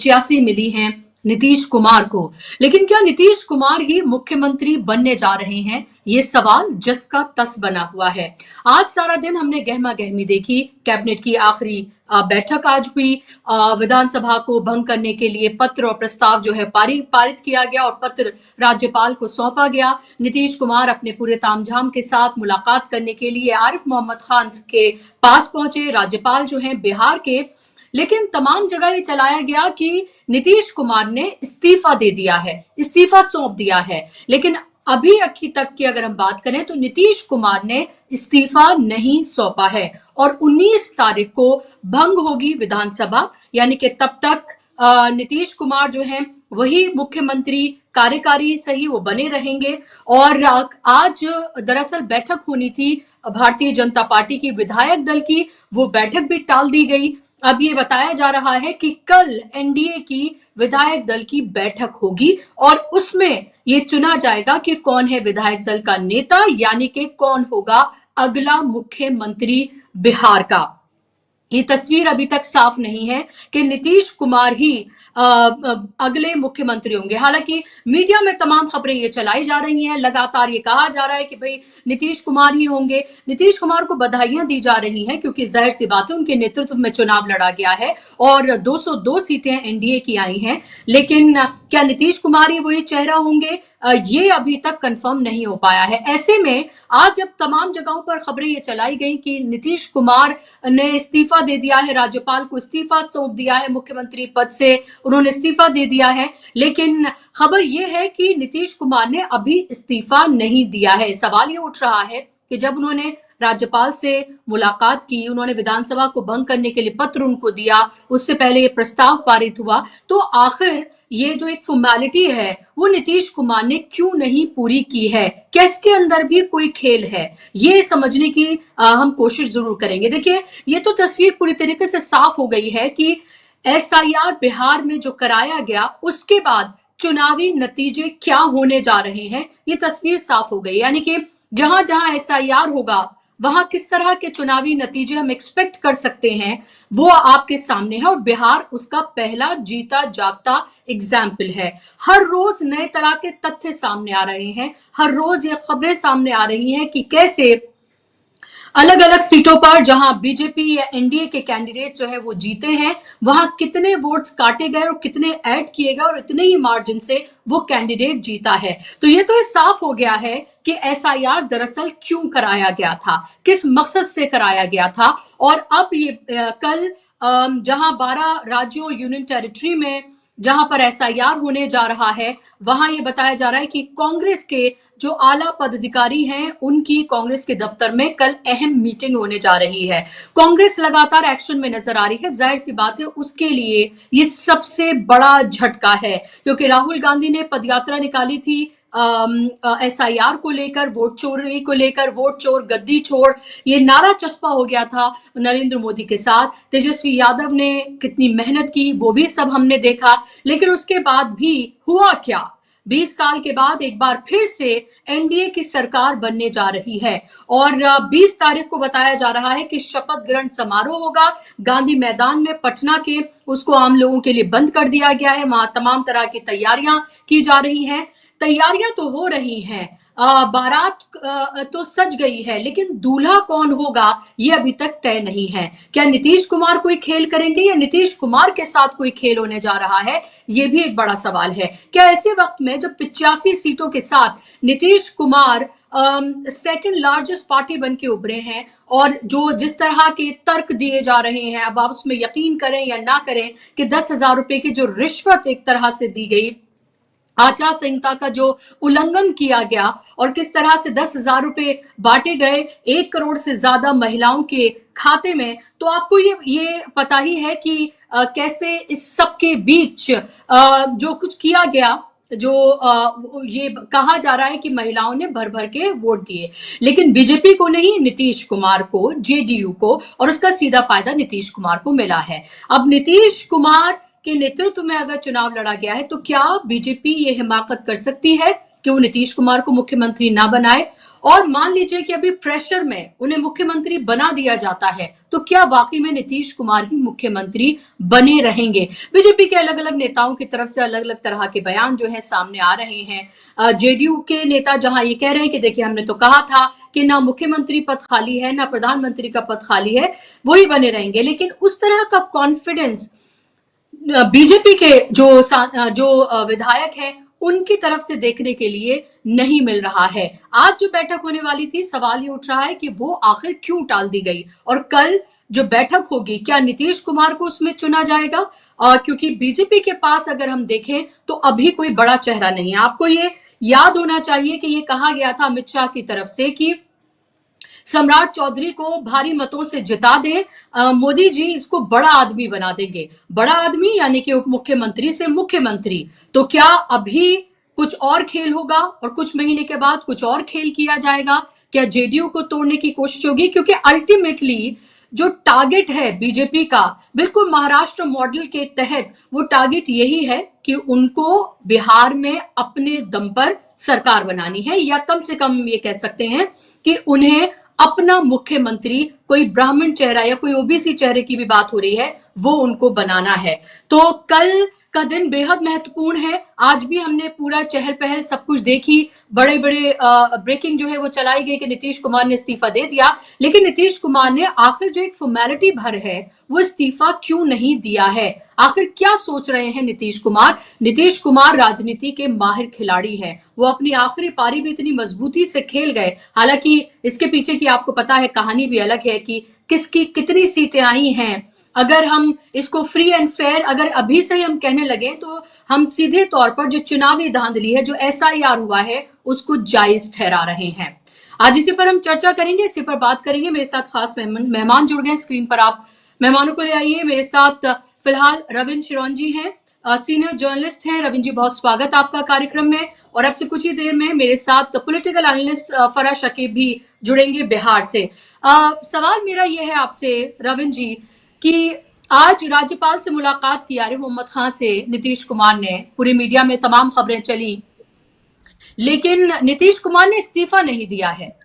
85 मिली हैं नीतीश कुमार को। लेकिन क्या नीतीश कुमार ही मुख्यमंत्री बनने जा रहे हैं? ये सवाल जस का तस बना हुआ है। आज सारा दिन हमने गहमा गहमी देखी। कैबिनेट की आखिरी बैठक आज हुई। विधानसभा को भंग करने के लिए पत्र और प्रस्ताव जो है पारित किया गया और पत्र राज्यपाल को सौंपा गया। नीतीश कुमार अपने पूरे तामझाम के साथ मुलाकात करने के लिए आरिफ मोहम्मद खान के पास पहुंचे, राज्यपाल जो है बिहार के। लेकिन तमाम जगह ये चलाया गया कि नीतीश कुमार ने इस्तीफा दे दिया है, इस्तीफा सौंप दिया है। लेकिन अभी तक की अगर हम बात करें तो नीतीश कुमार ने इस्तीफा नहीं सौंपा है और 19 तारीख को भंग होगी विधानसभा। यानी कि तब तक नीतीश कुमार जो है वही मुख्यमंत्री, कार्यकारी सही वो बने रहेंगे। और आज दरअसल बैठक होनी थी भारतीय जनता पार्टी की विधायक दल की, वो बैठक भी टाल दी गई। अब ये बताया जा रहा है कि कल एनडीए की विधायक दल की बैठक होगी और उसमें ये चुना जाएगा कि कौन है विधायक दल का नेता, यानी कि कौन होगा अगला मुख्यमंत्री बिहार का। ये तस्वीर अभी तक साफ नहीं है कि नीतीश कुमार ही अगले मुख्यमंत्री होंगे। हालांकि मीडिया में तमाम खबरें ये चलाई जा रही हैं, लगातार ये कहा जा रहा है कि भाई नीतीश कुमार ही होंगे। नीतीश कुमार को बधाइयां दी जा रही हैं क्योंकि जाहिर सी बात है उनके नेतृत्व में चुनाव लड़ा गया है और 202 सीटें एनडीए की आई हैं। लेकिन क्या नीतीश कुमार ही वही चेहरा होंगे, ये अभी तक कंफर्म नहीं हो पाया है। ऐसे में आज जब तमाम जगहों पर खबरें ये चलाई गई कि नीतीश कुमार ने इस्तीफा दे दिया है, राज्यपाल को इस्तीफा सौंप दिया है, मुख्यमंत्री पद से उन्होंने इस्तीफा दे दिया है, लेकिन खबर यह है कि नीतीश कुमार ने अभी इस्तीफा नहीं दिया है। सवाल ये उठ रहा है कि जब उन्होंने राज्यपाल से मुलाकात की, उन्होंने विधानसभा को भंग करने के लिए पत्र उनको दिया, उससे पहले ये प्रस्ताव पारित हुआ, तो आखिर ये जो एक फॉर्मेलिटी है वो नीतीश कुमार ने क्यों नहीं पूरी की है? क्या इसके अंदर भी कोई खेल है? ये समझने की हम कोशिश जरूर करेंगे। देखिए, ये तो तस्वीर पूरी तरीके से साफ हो गई है कि एसआईआर बिहार में जो कराया गया उसके बाद चुनावी नतीजे क्या होने जा रहे हैं, ये तस्वीर साफ हो गई। यानी कि जहां जहां एसआईआर होगा वहां किस तरह के चुनावी नतीजे हम एक्सपेक्ट कर सकते हैं वो आपके सामने है और बिहार उसका पहला जीता जागता एग्जाम्पल है। हर रोज नए तरह के तथ्य सामने आ रहे हैं, हर रोज ये खबरें सामने आ रही हैं कि कैसे अलग अलग सीटों पर जहां बीजेपी या एनडीए के कैंडिडेट जो है वो जीते हैं, वहां कितने वोट्स काटे गए और कितने ऐड किए गए और इतने ही मार्जिन से वो कैंडिडेट जीता है। तो ये साफ हो गया है कि एसआईआर दरअसल क्यों कराया गया था, किस मकसद से कराया गया था। और अब ये कल जहां 12 राज्यों यूनियन टेरिटरी में जहां पर एसआईआर होने जा रहा है, वहां ये बताया जा रहा है कि कांग्रेस के जो आला पदाधिकारी हैं उनकी कांग्रेस के दफ्तर में कल अहम मीटिंग होने जा रही है। कांग्रेस लगातार एक्शन में नजर आ रही है, जाहिर सी बात है उसके लिए ये सबसे बड़ा झटका है क्योंकि राहुल गांधी ने पदयात्रा निकाली थी एसआईआर को लेकर, वोट चोरी को लेकर, वोट चोर गद्दी छोड़, ये नारा चस्पा हो गया था नरेंद्र मोदी के साथ। तेजस्वी यादव ने कितनी मेहनत की वो भी सब हमने देखा, लेकिन उसके बाद भी हुआ क्या? 20 साल के बाद एक बार फिर से एनडीए की सरकार बनने जा रही है और 20 तारीख को बताया जा रहा है कि शपथ ग्रहण समारोह होगा गांधी मैदान में पटना के। उसको आम लोगों के लिए बंद कर दिया गया है, वहां तमाम तरह की तैयारियां की जा रही हैं। तैयारियां तो हो रही हैं, बारात तो सज गई है, लेकिन दूल्हा कौन होगा ये अभी तक तय नहीं है। क्या नीतीश कुमार कोई खेल करेंगे या नीतीश कुमार के साथ कोई खेल होने जा रहा है, ये भी एक बड़ा सवाल है। क्या ऐसे वक्त में जब 85 सीटों के साथ Nitish Kumar second largest party बन के उभरे हैं और जो जिस तरह के तर्क दिए जा रहे हैं, अब आप उसमें यकीन करें या ना करें कि 10,000 रुपए की जो रिश्वत एक तरह से दी गई, आचार संहिता का जो उल्लंघन किया गया और किस तरह से 10,000 रुपए बांटे गए 1 करोड़ से ज्यादा महिलाओं के खाते में, तो आपको ये पता ही है कि कैसे इस सब के बीच जो कुछ किया गया, जो ये कहा जा रहा है कि महिलाओं ने भर भर के वोट दिए, लेकिन बीजेपी को नहीं, नीतीश कुमार को, जेडीयू को, और उसका सीधा फायदा नीतीश कुमार को मिला है। अब नीतीश कुमार के नेतृत्व में अगर चुनाव लड़ा गया है तो क्या बीजेपी ये हिमाकत कर सकती है कि वो नीतीश कुमार को मुख्यमंत्री ना बनाए? और मान लीजिए कि अभी प्रेशर में उन्हें मुख्यमंत्री बना दिया जाता है, तो क्या वाकई में नीतीश कुमार ही मुख्यमंत्री बने रहेंगे? बीजेपी के अलग अलग नेताओं की तरफ से अलग अलग तरह के बयान जो है सामने आ रहे हैं। जेडीयू के नेता जहां ये कह रहे हैं कि देखिए हमने तो कहा था कि ना मुख्यमंत्री पद खाली है ना प्रधानमंत्री का पद खाली है, वही बने रहेंगे, लेकिन उस तरह का कॉन्फिडेंस बीजेपी के जो विधायक हैं उनकी तरफ से देखने के लिए नहीं मिल रहा है। आज जो बैठक होने वाली थी, सवाल ये उठ रहा है कि वो आखिर क्यों टाल दी गई, और कल जो बैठक होगी क्या नीतीश कुमार को उसमें चुना जाएगा? क्योंकि बीजेपी के पास अगर हम देखें तो अभी कोई बड़ा चेहरा नहीं है। आपको ये याद होना चाहिए कि ये कहा गया था अमित शाह की तरफ से कि सम्राट चौधरी को भारी मतों से जिता दें, मोदी जी इसको बड़ा आदमी बना देंगे। बड़ा आदमी यानी कि उप मुख्यमंत्री से मुख्यमंत्री। तो क्या अभी कुछ और खेल होगा और कुछ महीने के बाद कुछ और खेल किया जाएगा? क्या जेडीयू को तोड़ने की कोशिश होगी? क्योंकि अल्टीमेटली जो टारगेट है बीजेपी का, बिल्कुल महाराष्ट्र मॉडल के तहत वो टारगेट यही है कि उनको बिहार में अपने दम पर सरकार बनानी है, या कम से कम ये कह सकते हैं कि उन्हें अपना मुख्यमंत्री, कोई ब्राह्मण चेहरा या कोई ओबीसी चेहरे की भी बात हो रही है, वो उनको बनाना है। तो कल का दिन बेहद महत्वपूर्ण है। आज भी हमने पूरा चहल पहल सब कुछ देखी, बड़े बड़े ब्रेकिंग जो है वो चलाई गई कि नीतीश कुमार ने इस्तीफा दे दिया, लेकिन नीतीश कुमार ने आखिर जो एक फॉर्मेलिटी भर है वो इस्तीफा क्यों नहीं दिया है? आखिर क्या सोच रहे हैं नीतीश कुमार? नीतीश कुमार राजनीति के माहिर खिलाड़ी हैं। वो अपनी आखिरी पारी भी इतनी मजबूती से खेल गए। हालांकि इसके पीछे की आपको पता है कहानी भी अलग है कि किसकी कितनी सीटें आई हैं। अगर हम इसको फ्री एंड फेयर अगर अभी से ही हम कहने लगे तो हम सीधे तौर पर जो चुनावी धांधली है, जो एसआईआर हुआ है, उसको जायज ठहरा रहे हैं। आज इसी पर हम चर्चा करेंगे, इसी पर बात करेंगे। मेरे साथ खास मेहमान जुड़ गए स्क्रीन पर, आप मेहमानों को ले आइए। मेरे साथ फिलहाल रविंद्र शिरोन जी हैं, सीनियर जर्नलिस्ट हैं। रविंद्र जी, बहुत स्वागत आपका कार्यक्रम में। और अब से कुछ ही देर में मेरे साथ पॉलिटिकल एनालिस्ट फराह शकीब भी जुड़ेंगे बिहार से। सवाल मेरा ये है आपसे रविंद्र जी कि आज राज्यपाल से मुलाकात की आरिफ मोहम्मद खान से नीतीश कुमार ने, पूरी मीडिया में तमाम खबरें चली, लेकिन नीतीश कुमार ने इस्तीफा नहीं दिया है।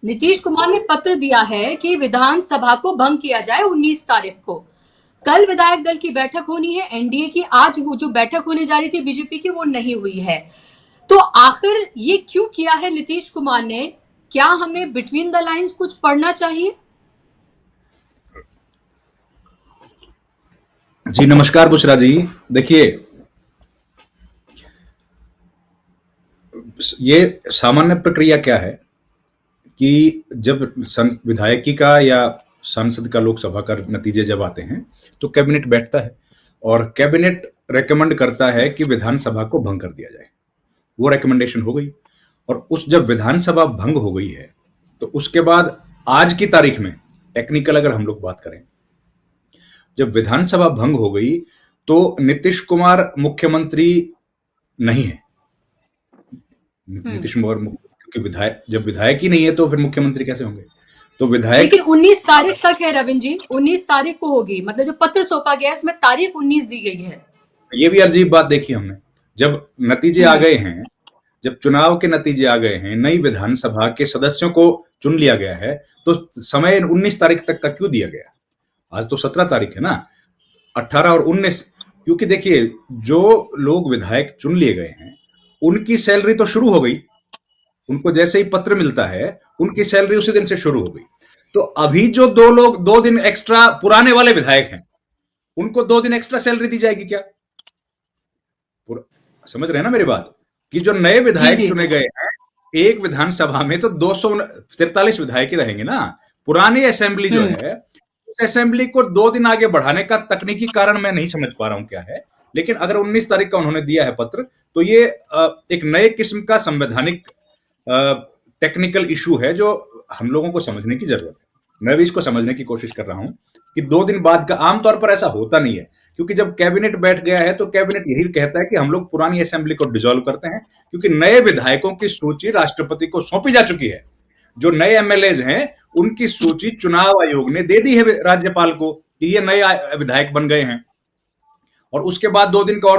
नीतीश कुमार ने पत्र दिया है कि विधानसभा को भंग किया जाए 19 तारीख को। कल विधायक दल की बैठक होनी है एनडीए की, आज वो जो बैठक होने जा रही थी बीजेपी की वो नहीं हुई है। तो आखिर ये क्यों किया है नीतीश कुमार ने? क्या हमें बिटवीन द लाइंस कुछ पढ़ना चाहिए? जी नमस्कार बुशरा जी। देखिए, ये सामान्य प्रक्रिया क्या है कि जब विधायकी का या संसद का, लोकसभा का नतीजे जब आते हैं तो कैबिनेट बैठता है और कैबिनेट रेकमेंड करता है कि विधानसभा को भंग कर दिया जाए। वो रेकमेंडेशन हो गई, और उस जब विधानसभा भंग हो गई है तो उसके बाद आज की तारीख में टेक्निकल अगर हम लोग बात करें, जब विधानसभा भंग हो गई तो नीतीश कुमार मुख्यमंत्री नहीं है। नीतीश कुमार क्योंकि जब विधायक ही नहीं है तो फिर मुख्यमंत्री कैसे होंगे? तो विधायक, लेकिन 19 तारीख तक है रविंद्र जी, 19 तारीख को होगी। मतलब जो पत्र सौंपा गया है इसमें तारीख 19 दी गई है। ये भी अजीब बात देखी हमने। जब नतीजे आ गए हैं, जब चुनाव के नतीजे आ गए हैं, नई विधानसभा के सदस्यों को चुन लिया गया है, तो समय 19 तारीख तक का क्यों दिया गया? आज तो 17 तारीख है ना, 18 और 19। क्योंकि देखिए, जो लोग विधायक चुन लिए गए हैं उनकी सैलरी तो शुरू हो गई। उनको जैसे ही पत्र मिलता है उनकी सैलरी उसी दिन से शुरू हो गई। तो अभी जो 2 दिन एक्स्ट्रा पुराने वाले विधायक हैं उनको 2 दिन एक्स्ट्रा सैलरी दी जाएगी क्या? समझ रहे हैं ना मेरी बात? कि जो नए विधायक चुने गए हैं, एक विधानसभा में तो 243 विधायक ही रहेंगे ना। पुरानी असेंबली जो है, उस असेंबली को 2 दिन आगे बढ़ाने का तकनीकी कारण मैं नहीं समझ पा रहा हूं क्या है। लेकिन अगर 19 तारीख का उन्होंने दिया है पत्र, तो ये एक नए किस्म का संवैधानिक टेक्निकल इशू है जो हम लोगों को समझने की जरूरत है। मैं भी इसको समझने की कोशिश कर रहा हूं कि 2 दिन बाद का, आमतौर पर ऐसा होता नहीं है, क्योंकि जब कैबिनेट बैठ गया है तो कैबिनेट यही कहता है कि हम लोग पुरानी असेंबली को डिसॉल्व करते हैं, क्योंकि नए विधायकों की सूची राष्ट्रपति को सौंपी जा चुकी है। जो नए एमएलएज हैं उनकी सूची चुनाव आयोग ने दे दी है राज्यपाल को कि ये नए विधायक बन गए हैं, और उसके बाद 2 दिन का और